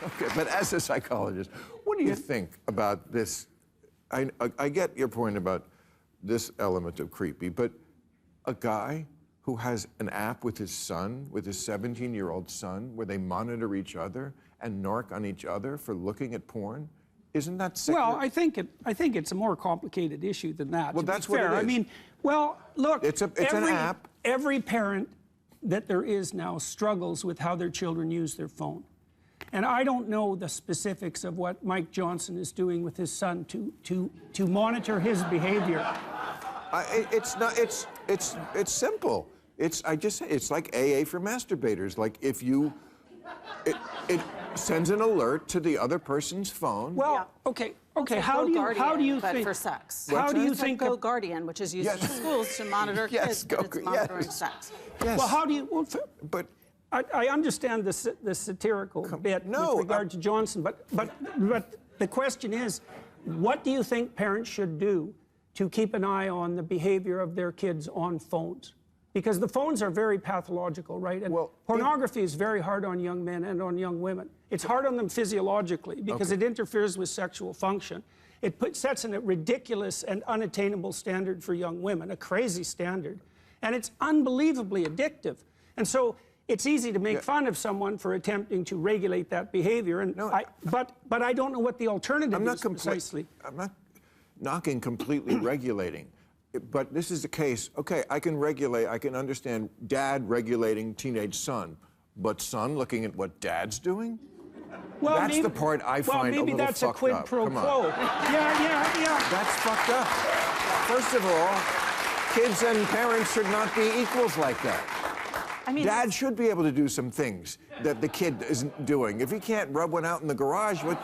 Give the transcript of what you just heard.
Okay, but as a psychologist, what do you think about this? I get your point about this element of creepy, but a guy who has an app with his son, with his 17-year-old son, where they monitor each other and narc on each other for looking at porn, isn't that sick? Well, I think it's a more complicated issue than that. Well, that's what it is. I mean, well, look, it's an app. Every parent that there is now struggles with how their children use their phone. And I don't know the specifics of what Mike Johnson is doing with his son to monitor his behavior. It's not. It's simple. I just say it's like AA for masturbators. Like if you, it sends an alert to the other person's phone. Well, okay. How do you but think for sex? How do you think Go Guardian, which is used in schools to monitor kids, but it's monitoring sex. Yes. Well, how do you? Well, but I understand the satirical bit with regard to Johnson, but the question is, what do you think parents should do to keep an eye on the behavior of their kids on phones? Because the phones are very pathological, right? And pornography is very hard on young men and on young women. It's hard on them physiologically because it interferes with sexual function. It sets a ridiculous and unattainable standard for young women, a crazy standard. And it's unbelievably addictive. And so it's easy to make fun of someone for attempting to regulate that behavior. And but I don't know what the alternative is precisely. I'm not knocking completely regulating. But this is the case. Okay, I can regulate, I can understand dad regulating teenage son, but son looking at what dad's doing? Well, that's the part I find a little fucked up. maybe that's a quid pro quo. Yeah. That's fucked up. First of all, kids and parents should not be equals like that. I mean, dad should be able to do some things that the kid isn't doing. If he can't rub one out in the garage, what?